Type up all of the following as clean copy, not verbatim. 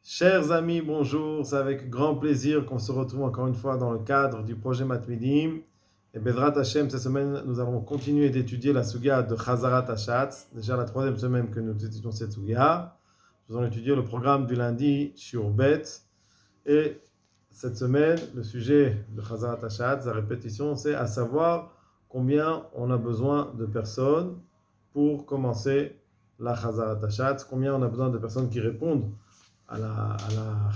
Chers amis, bonjour. C'est avec grand plaisir qu'on se retrouve encore une fois dans le cadre du projet Matmidim. Et Bezrat Hashem, cette semaine, nous allons continuer d'étudier la Suga de Chazarat Hashatz. Déjà la troisième semaine que nous étudions cette Suga. Nous allons étudier le programme du lundi, Shiur Bet. Et cette semaine, le sujet de Chazarat Hashatz, la répétition, c'est à savoir combien on a besoin de personnes pour commencer la Chazarat Hashatz, combien on a besoin de personnes qui répondent à la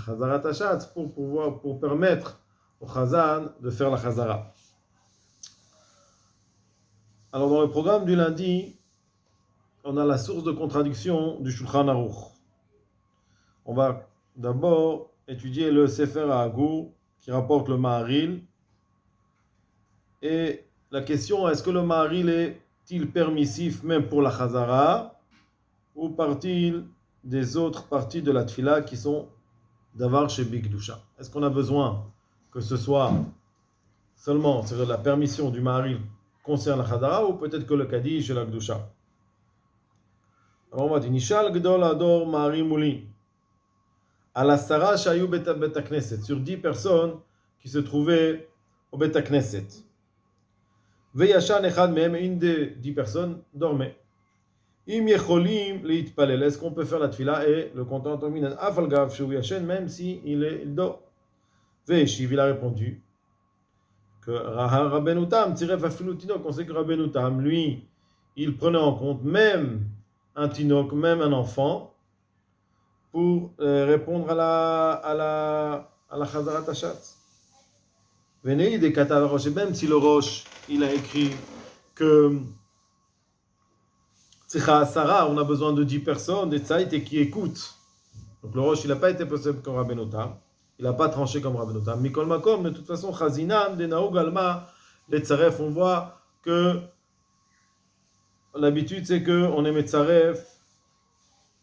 Chazarat Hashatz pour permettre au Chazan de faire la Chazara. Alors dans le programme du lundi, on a la source de contradiction du Shulchan Aruch. On va d'abord étudier le Sefer HaAgur qui rapporte le Maharil. Et la question, est-ce que le Maharil est-il permissif même pour la Chazara ou part-il des autres parties de la Tfila qui sont d'avar chez Bikdusha? Est-ce qu'on a besoin que ce soit seulement, c'est-à-dire la permission du Maharil concerne la Chazara ou peut-être que le Kaddish et la Gdusha? Alors on va dire, Nishal Gdol Ador Maharim Mouli. À la Sara Shayu Bet Knesset, sur 10 personnes qui se trouvaient au Bet Knesset. Veyashan Echad Mehem, une des 10 personnes dormait. Im Yecholim Leitpalel, est-ce qu'on peut faire la Tfila et le content termine Afalgav Shu Yashen, même si il dort? Veishiv, il a répondu que Rabbeinu Tam, Tiref Afilu Tinok, on sait que Rabbeinu Tam, lui, il prenait en compte même un Tinok, même un enfant, pour répondre à la Chazarat Hashatz. Venez des Katal Roche, et même si le Roche, il a écrit que Tzicha Asara, on a besoin de 10 personnes, des Tzaït qui écoutent. Donc le Roche, il n'a pas été possible comme Rabbeinu Tam. Il n'a pas tranché comme Rabbeinu Tam. Mikol Makom, de toute façon, Chazinam, de Naoug Alma, les Tzaref, on voit que l'habitude, c'est qu'on est Metzaref,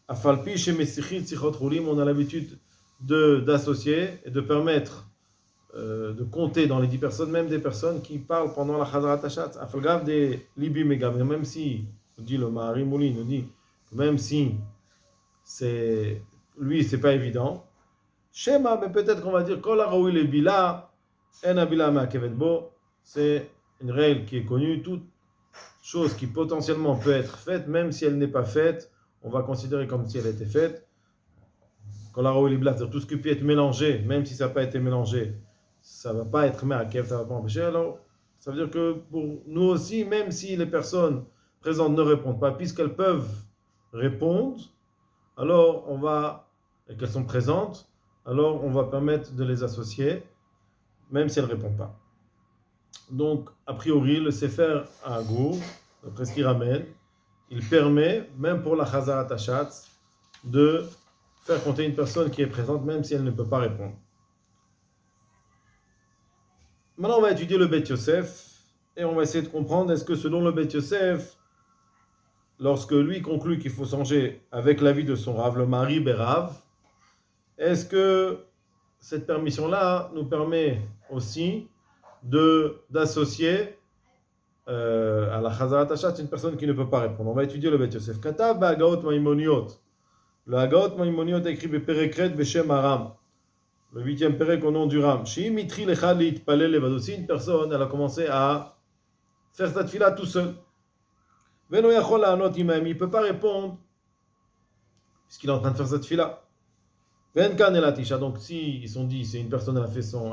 à Falpi, chez Messichit, Tzichot Roulim, on a l'habitude d'associer et de permettre de compter dans les 10 personnes, même des personnes qui parlent pendant la Chazarat Hashatz. À Falgav des Libi Megam, même si, nous dit le Maharim Mouli, nous dit, même si lui, c'est pas évident. Shema, mais peut-être qu'on va dire Kol haraoui lebila, en abila ma'akevet bo. C'est une règle qui est connue. Toute chose qui potentiellement peut être faite, même si elle n'est pas faite, on va considérer comme si elle était faite. Kol haraoui lebila, c'est-à-dire tout ce qui peut être mélangé, même si ça n'a pas été mélangé, ça ne va pas être ma'akev, ça ne va pas empêcher. Alors, ça veut dire que pour nous aussi, même si les personnes présentes ne répondent pas, puisqu'elles peuvent répondre, alors on va, et qu'elles sont présentes, alors on va permettre de les associer, même si elles ne répondent pas. Donc, a priori, le Sefer HaAgur, d'après ce qu'il ramène, il permet, même pour la Chazarat Hashatz, de faire compter une personne qui est présente, même si elle ne peut pas répondre. Maintenant, on va étudier le Bet Yosef, et on va essayer de comprendre, est-ce que selon le Bet Yosef, lorsque lui conclut qu'il faut changer avec l'avis de son Rav, le mari Berav, est-ce que cette permission-là nous permet aussi d'associer à la Chazarat Hashatz une personne qui ne peut pas répondre? On va étudier le Bet Yosef. Katav ba'agaot maimoniot. Le agaot maimoniot est écrit beperekret beshem Aram. Le 8e perek au nom du Ram. Shi mitri lechad leitpalel levad. Aussi une personne, elle a commencé à faire sa tfila tout seul. Veno yachol la'anot imaim. Il ne peut pas répondre puisqu'il est en train de faire sa tfila. Venkan elatisha. Donc si ils sont dit, c'est une personne, elle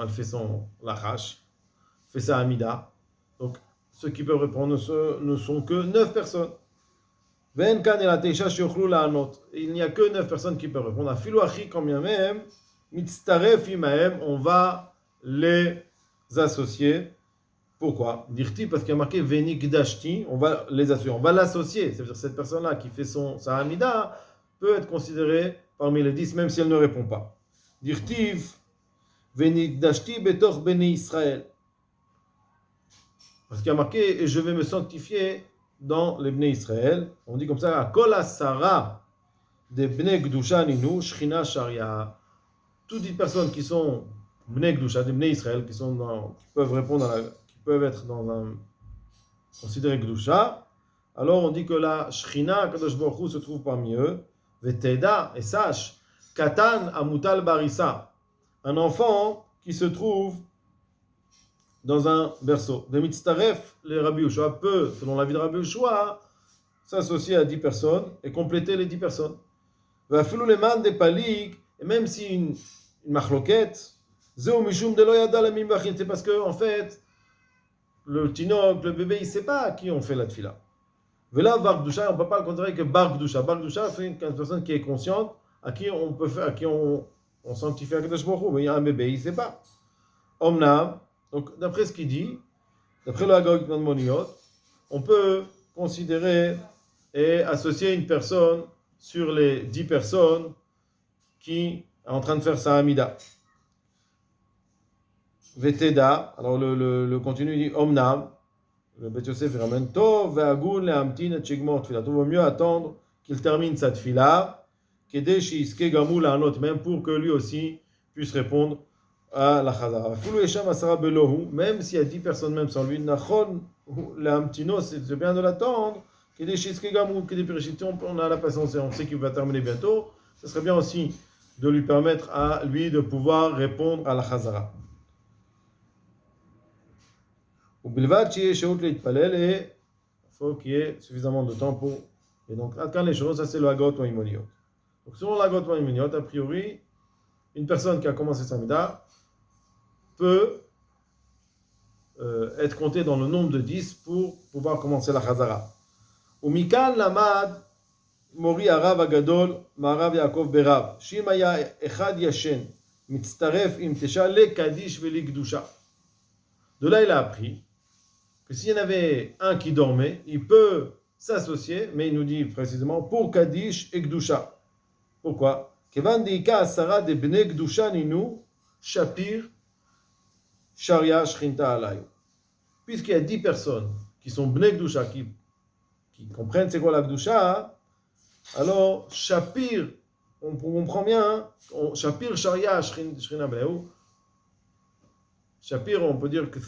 fait son lachash, fait sa amida. Donc ceux qui peuvent répondre ne sont que 9 personnes. Venkan elatisha shiochlu la'anot. Il n'y a que 9 personnes qui peuvent répondre. Afilu achi quand bien même. Mitztaref imahem, on va les associer. Pourquoi? Dirti, parce qu'il y a marqué Venik Dashti, on va les associer, on va l'associer. C'est-à-dire cette personne-là qui fait sa Hamida peut être considérée parmi les 10, même si elle ne répond pas. Dirtiv Venik Dashti betor Beni Israël. Parce qu'il y a marqué et je vais me sanctifier dans les Bnei Israël. On dit comme ça Kol Asara de Bnei Gdusha Ninu Shchina Sharia. Toutes les personnes qui sont Bnei Gdusha, des Bnei Israël, qui peuvent répondre qui peuvent être considérés Gdusha, alors on dit que la Shechina, Kadosh Baruch Hu, se trouve parmi eux. Veteda, et sache, Katan Amutal Barissa, un enfant qui se trouve dans un berceau. De Mitztaref, les Rabbi Yoshua peut, selon l'avis de Rabbi Yoshua, s'associer à 10 personnes et compléter les 10 personnes. Et même si une machloket, c'est parce que, en fait, le tinok, le bébé, il ne sait pas à qui on fait la tfila. Et là, Bar Gdusha, on ne peut pas le considérer que Bar Gdusha. Bar Gdusha, c'est une personne qui est consciente, à qui on peut faire, à qui on sanctifie à Kadosh Baruch Hu. Mais il y a un bébé, il ne sait pas. Omnam, donc d'après ce qu'il dit, d'après le Haggadah Maimoniot, on peut considérer et associer une personne sur les 10 personnes qui est en train de faire sa Hamida. Veteda, alors le continu dit Omnam, le Beth Yosef ramène Tov ve'agun le'amtin et shigmor tfila. Il vaut mieux attendre qu'il termine sa tfila, kedei shiske gamou la'anot, même pour que lui aussi puisse répondre à la chazara. Fulu esham asara belohu, même s'il y a 10 personnes même sans lui, nachon le'amtino, c'est bien de l'attendre. Kedei shiske gamou, kedei pirishit, on a la patience et on sait qu'il va terminer bientôt. Ce serait bien aussi de lui permettre à lui de pouvoir répondre à la chazara. ובלבד שיהיה שהות להתפלל, il faut qu'il y ait suffisamment de temps pour... Et donc, quand les choses, ça c'est le Haggadah Maimoniot. Donc, selon le Haggadah Maimoniot, a priori, une personne qui a commencé sa Mida peut être comptée dans le nombre de 10 pour pouvoir commencer la Chazara. ומכאן למד מורי הרב הגדול מהרב יעקב ברב, שאם היה אחד ישן, מצטרף עם תשע לקדיש ולקדושה. De là, il a appris que s'il y en avait un qui dormait, il peut s'associer, mais il nous dit précisément pour Kaddish et Gdusha. Pourquoi? Kevan deika asara de bnei Gdusha ninu shapir sharia shrinta alayu. Puisqu'il y a 10 personnes qui sont bnei Gdusha, qui comprennent c'est quoi la Gdusha, alors shapir, on comprend bien, shapir sharia shrinta alayu. Shapir, on peut dire que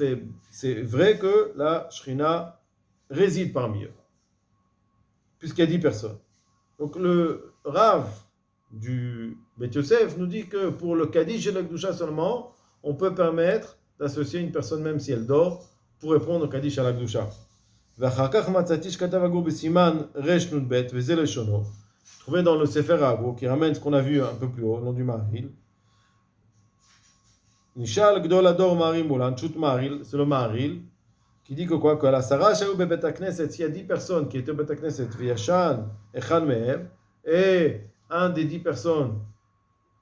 c'est vrai que la Shrina réside parmi eux, puisqu'il y a 10 personnes. Donc le Rav du Beth Yosef nous dit que pour le Kaddish et la Gdusha seulement, on peut permettre d'associer une personne même si elle dort pour répondre au Kaddish et à la Gdusha. Trouvé dans le Sefer Hago, qui ramène ce qu'on a vu un peu plus haut, au nom du Maharil. Nishal Gdol Ador Maharil Moulan, Chut Maharil, c'est le Maharil, qui dit que quoi? Que la Sarah Shaou Bebet Knesset, s'il y a 10 personnes qui étaient au Bet Knesset, Viachan, Echan Mehem, et un des 10 personnes,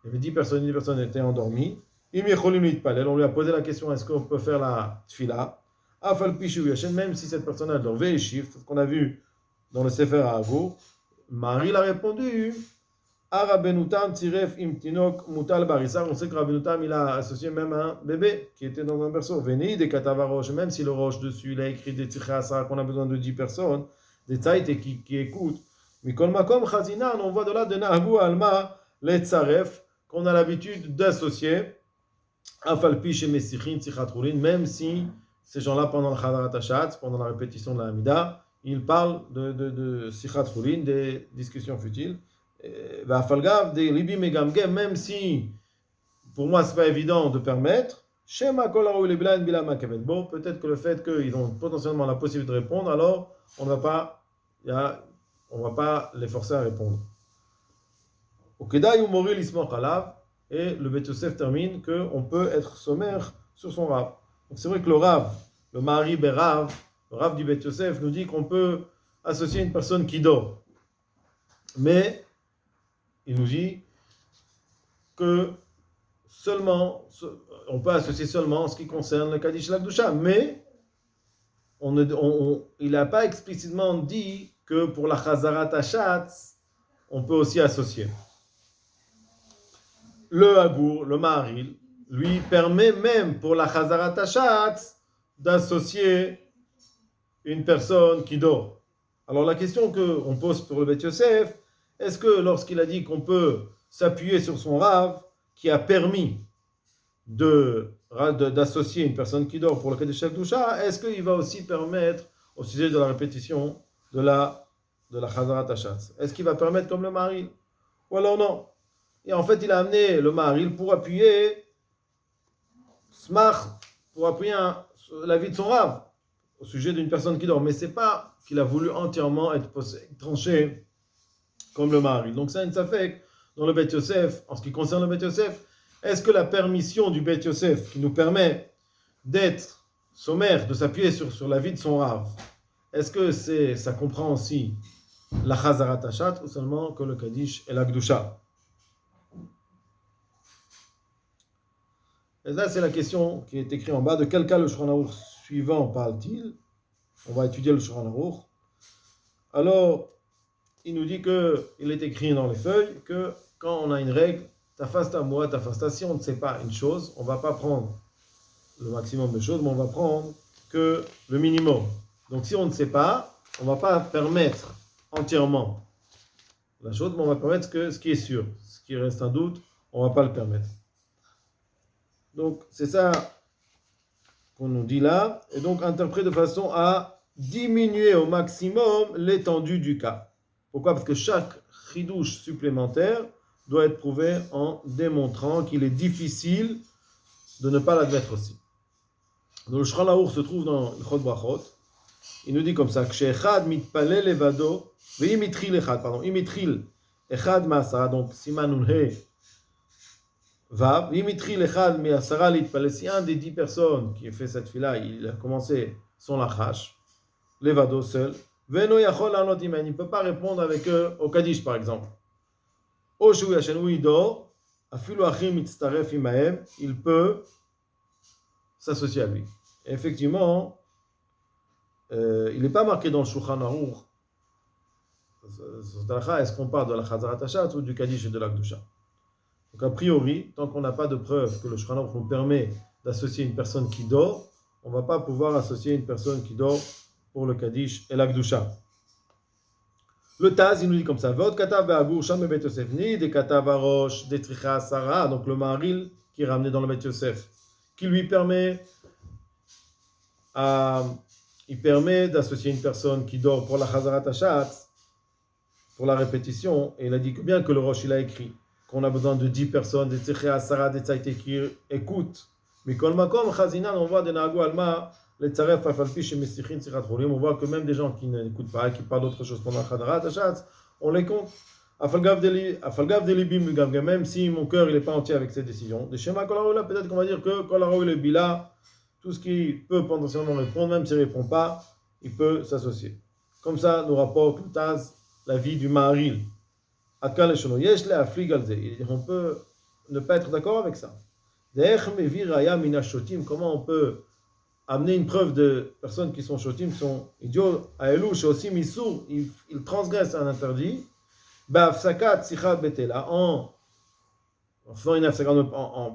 il y avait 10 personnes étaient endormies, Im Yecholim Litpalel, on lui a posé la question est-ce qu'on peut faire la Tfila? Afal Pishu Viachan, même si cette personne a dort, Veishif, c'est ce qu'on a vu dans le Sefer Hago, Maharil a répondu. Arabenutam tiref imtinok mutal barissa. On sait que Rabenutam il a associé même un bébé qui était dans un berceau. Veni des katavarosh, même si le roche dessus il a écrit des tirchasa qu'on a besoin de 10 personnes, des tzaïtes qui écoutent. Mikol makom chazinan, on voit de là de nahagu alma les tzaref qu'on a l'habitude d'associer. Afalpi chez Messichin tzichatulin, même si ces gens-là pendant le chadarat hashatz, pendant la répétition de la Hamida, ils parlent de tzichatulin, des discussions futiles. Même si pour moi c'est pas évident de permettre, bon, peut-être que le fait qu'ils ont potentiellement la possibilité de répondre, alors on va pas les forcer à répondre. Et le Beth Yosef termine qu'on peut être sommaire sur son Rav. Donc c'est vrai que le Rav, le Mahari Berav, le Rav du Beth Yosef nous dit qu'on peut associer une personne qui dort. Mais il nous dit que seulement, on peut associer seulement en ce qui concerne le Kaddish et la Gdusha, mais il n'a pas explicitement dit que pour la Chazarat Hashatz, on peut aussi associer. Le Hagour, le Maharil, lui permet même pour la Chazarat Hashatz d'associer une personne qui dort. Alors la question qu'on pose pour le Beth Yosef, est-ce que lorsqu'il a dit qu'on peut s'appuyer sur son Rav, qui a permis d'associer une personne qui dort pour le Kaddish Gdusha, est-ce qu'il va aussi permettre, au sujet de la répétition de la Chazarat Hashatz, est-ce qu'il va permettre comme le Maharil? Ou alors non? Et en fait, il a amené le Maharil pour appuyer Smach, pour appuyer l'avis de son Rav au sujet d'une personne qui dort. Mais c'est pas qu'il a voulu entièrement être tranché comme le Maharil. Donc ça, ça fait dans le Beth Yosef, en ce qui concerne le Beth Yosef, est-ce que la permission du Beth Yosef qui nous permet d'être sommaire, de s'appuyer sur l'avis de son Rav, est-ce que ça comprend aussi la Chazarat Hashat ou seulement que le Kaddish et la Gdusha? Et là, c'est la question qui est écrite en bas. De quel cas le Shulchan Aruch suivant parle-t-il? On va étudier le Shulchan Aruch. Alors, il nous dit qu'il est écrit dans les feuilles que quand on a une règle, tafasta moi, tafasta, si on ne sait pas une chose, on ne va pas prendre le maximum de choses, mais on va prendre que le minimum. Donc si on ne sait pas, on ne va pas permettre entièrement la chose, mais on va permettre ce qui est sûr. Ce qui reste un doute, on ne va pas le permettre. Donc c'est ça qu'on nous dit là, et donc interprète de façon à diminuer au maximum l'étendue du cas. Pourquoi? Parce que chaque chidouche supplémentaire doit être prouvé en démontrant qu'il est difficile de ne pas l'admettre aussi. Donc le Shulchan Aruch se trouve dans Ilchot Brachot. Il nous dit comme ça, Echad mitpalel levado, ve'imitril echad, pardon, imitril echad ma'asara, donc siman nun-he vav, ve'imitril echad mi'asara litpalel, si un des 10 personnes qui a fait cette fila, il a commencé son lachash, levado seul, ve'no yachol la'anot imen, il ne peut pas répondre avec eux au Kaddish par exemple. O shu yashen ou il dort, afilu achim mitztaref imahem, il peut s'associer à lui. Et effectivement, il n'est pas marqué dans le Shulchan Aruch. Est-ce qu'on parle de la Chazarat Hashat ou du Kaddish et de la Gdusha? Donc a priori, tant qu'on n'a pas de preuve que le Shulchan Aruch nous permet d'associer une personne qui dort, on ne va pas pouvoir associer une personne qui dort pour le Kaddish et la Gdusha. Le Taz, il nous dit comme ça, Vod katav be'agur sham be'bet Yosef ni de katav arosh de tricha Sarah, donc le Maharil qui est ramené dans le Bet Yosef, qui lui permet d'associer une personne qui dort pour la Chazarat Hashat, pour la répétition, et il a dit que bien que le Rosh il a écrit qu'on a besoin de 10 personnes, des Tzechea Sarah, des Tzaïté qui écoutent. Mais Kol Makom, Chazinan, on voit des Nagou Alma, les Tzaref, Afalpi, chez Messichin, Sirat Cholim, on voit que même des gens qui n'écoutent pas, qui parlent d'autre chose pendant la Chazarat Hashat, on les compte. Afalgav de Libim, même si mon cœur il n'est pas entier avec cette décision. Des Shema Kol Haroula, peut-être qu'on va dire que Kol Haroula Bila, tout ce qui peut potentiellement répondre, même s'il ne répond pas, il peut s'associer. Comme ça, nous rapporte le Taz la vie du Maharil. On peut ne pas être d'accord avec ça. Comment on peut amener une preuve de personnes qui sont shotim, qui sont idiots, ils transgressent un interdit, en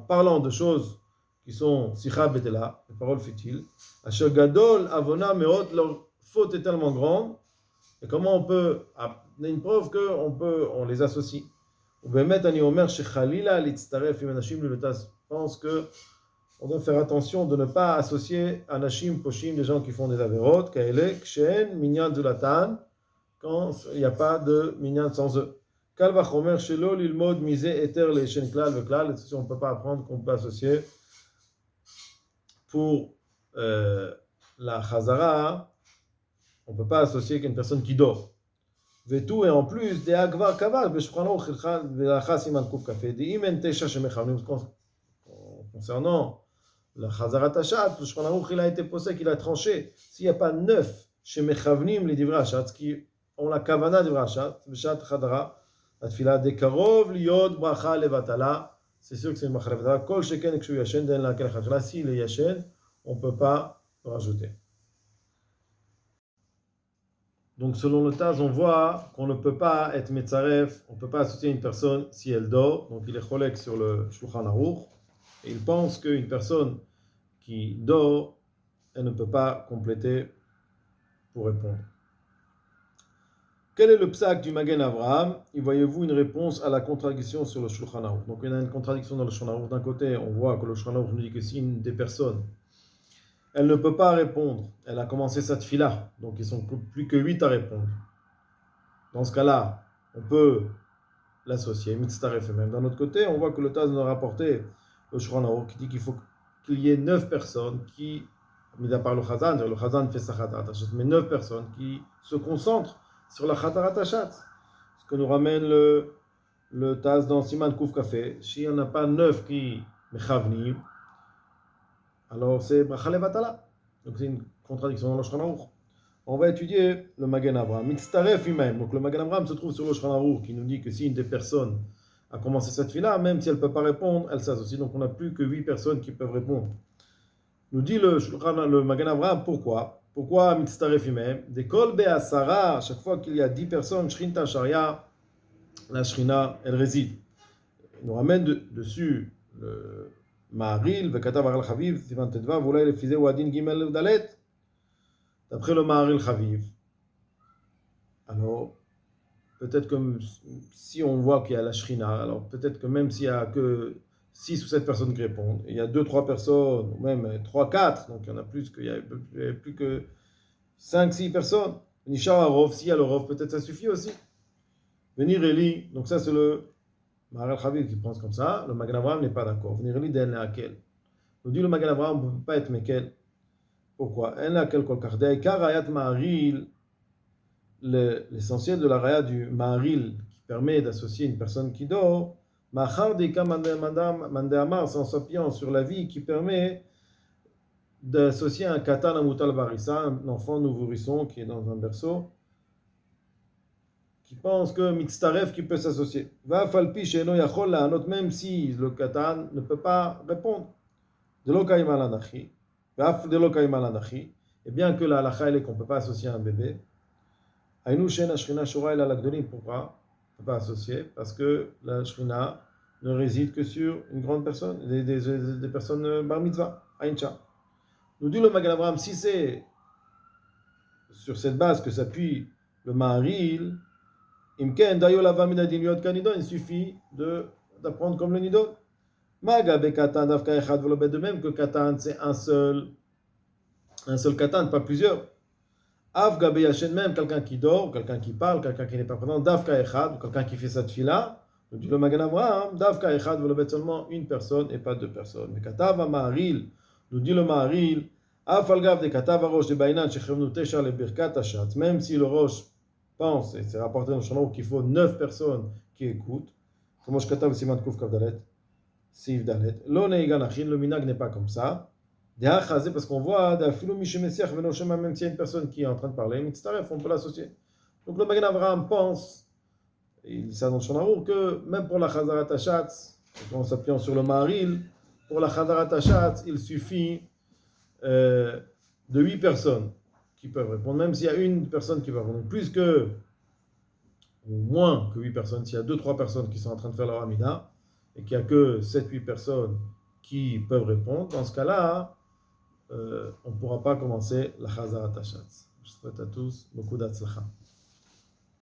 parlant de choses qui sont sikha betela, les paroles futiles, asher gadol avona meot, leur faute est tellement grande, et comment on peut amener une preuve qu'on les associe. Ou bemet ani omer shechalila litztaref im anashim levetas, pense que on doit faire attention de ne pas associer anashim poshim, des gens qui font des averot, kaele kshen minyan zulatan, quand il n'y a pas de minyan sans eux. Kal vachomer shelo lilmod mise eter le shen klal veklal, on ne peut pas apprendre qu'on peut associer pour la chazara, on ne peut pas associer qu'une personne qui dort. Vetou, et en plus, des agvar kaval, concernant la chazarat hashat, le Shulchan Aruch il a été posé qu'il a tranché. S'il n'y a pas 9 chez mechavnim les divrei hashat, qui ont la kavana divrei hashat, b'shat chadara, atfila dekarov liod bracha levatala, c'est sûr que c'est une bracha levatala. Kol sheken kshu yashen den lakel chachla, s'il est yashen, on ne peut pas rajouter. Donc, selon le Taz, on voit qu'on ne peut pas être metzaref, on ne peut pas associer une personne si elle dort. Donc, il est cholek sur le Shulchan Aruch. Et il pense qu'une personne qui dort, elle ne peut pas compléter pour répondre. Quel est le psak du Magen Avraham? Y voyez-vous une réponse à la contradiction sur le Shulchan Aruch? Donc, il y a une contradiction dans le Shulchan Aruch. D'un côté, on voit que le Shulchan Aruch nous dit que si une des personnes elle ne peut pas répondre. Elle a commencé sa tfila. Donc, ils sont plus que 8 à répondre. Dans ce cas-là, on peut l'associé, mitzaref même. D'un autre côté, on voit que le Taz nous a rapporté le Shulchan Aruch qui dit qu'il faut qu'il y ait 9 personnes qui, mis à part le Chazan fait sa Chatarat Hashatz, mais 9 personnes qui se concentrent sur la Chatarat Hashatz. Ce que nous ramène le Taz dans Siman Kouf Café. S'il n'y en a pas 9 qui mechavnim, alors c'est Bracha Levatala. Donc c'est une contradiction dans le Shulchan Aruch. On va étudier le Magen Avraham. Mitzaref lui-même. Donc le Magen Avraham se trouve sur le Shulchan Aruch qui nous dit que si une des personnes a commencé cette fila, même si elle ne peut pas répondre, elle s'associe. Donc on n'a plus que 8 personnes qui peuvent répondre. Nous dit le Magen Avraham pourquoi. Pourquoi Mitzaref lui-même? Des Kol Be'asara, chaque fois qu'il y a 10 personnes, Shrinta Sharia, la Shrina, elle réside. Il nous ramène dessus le Maharil, Vekatav Aral Chaviv, Sivan Tedva, Voulay le Fizé Wadin Gimel Dalet. D'après le Maharil Chaviv, alors peut-être que si on voit qu'il y a la Shrina, alors peut-être que même s'il n'y a que 6 ou 7 personnes qui répondent, et il y a 2-3 personnes, ou même 3-4, donc il y en a plus qu'il y a plus que 5-6 personnes. Nishar Arov, s'il y a le Rov, peut-être ça suffit aussi. Venir Eli, donc ça c'est le Maharil Chaviv qui pense comme ça, le Magen Avraham n'est pas d'accord. Venir Eli d'El Neakel. Nous dit le Magen Avraham ne peut pas être Mekel. Pourquoi? L'essentiel de la raya du Maharil qui permet d'associer une personne qui dort, c'est en s'appuyant sur la vie qui permet d'associer un katan amutal barissa, un enfant nourrisson qui est dans un berceau, qui pense que mitzaref qui peut s'associer. Va falpi sheno yachol la'anot, même si le katan ne peut pas répondre. De l'okaim alanachi. Et bien que la halakha est qu'on ne peut pas associer un bébé, pourquoi on ne peut pas associer? Parce que la shrina ne réside que sur une grande personne, des personnes bar mitzvah, aïncha. Nous dit le Magen Avraham, si c'est sur cette base que s'appuie le Maharil, il suffit d'apprendre comme le nidon. De même que katan, c'est un seul katan, pas plusieurs. Afga Yashen, même quelqu'un qui dort, quelqu'un qui parle, quelqu'un qui n'est pas présent, Dafka Echad, quelqu'un qui fait cette fila, nous dit le Magen Avraham, Dafka Echad veut seulement une personne et pas 2 personnes. Mais Katav Maharil, nous dit le Maharil, Afalgav de Katav Arosh de Bainan, Shechemnu Tesha le Birkat Hashatz, même si le Rosh pense, et c'est rapporté dans le Shulchan qu'il faut 9 personnes qui écoutent, comme je Katav Siman Kouf Kavdalet, Siv Dalet, Lo Neigan Achin, le Minag n'est pas comme ça. Parce qu'on voit, même s'il y a une personne qui est en train de parler, on peut l'associer. Donc le Magen Avraham pense, et il dit ça dans le Shulchan Aruch, que même pour la Chazarat Hashatz, en s'appuyant sur le Maharil, pour la Chazarat Hashatz, il suffit de 8 personnes qui peuvent répondre, même s'il y a une personne qui va répondre, ou moins que 8 personnes, s'il y a 2-3 personnes qui sont en train de faire leur Amida, et qu'il n'y a que 7-8 personnes qui peuvent répondre, dans ce cas-là, on ne pourra pas commencer la Chazarat Hashatz. Je souhaite à tous beaucoup d'Atzlacha.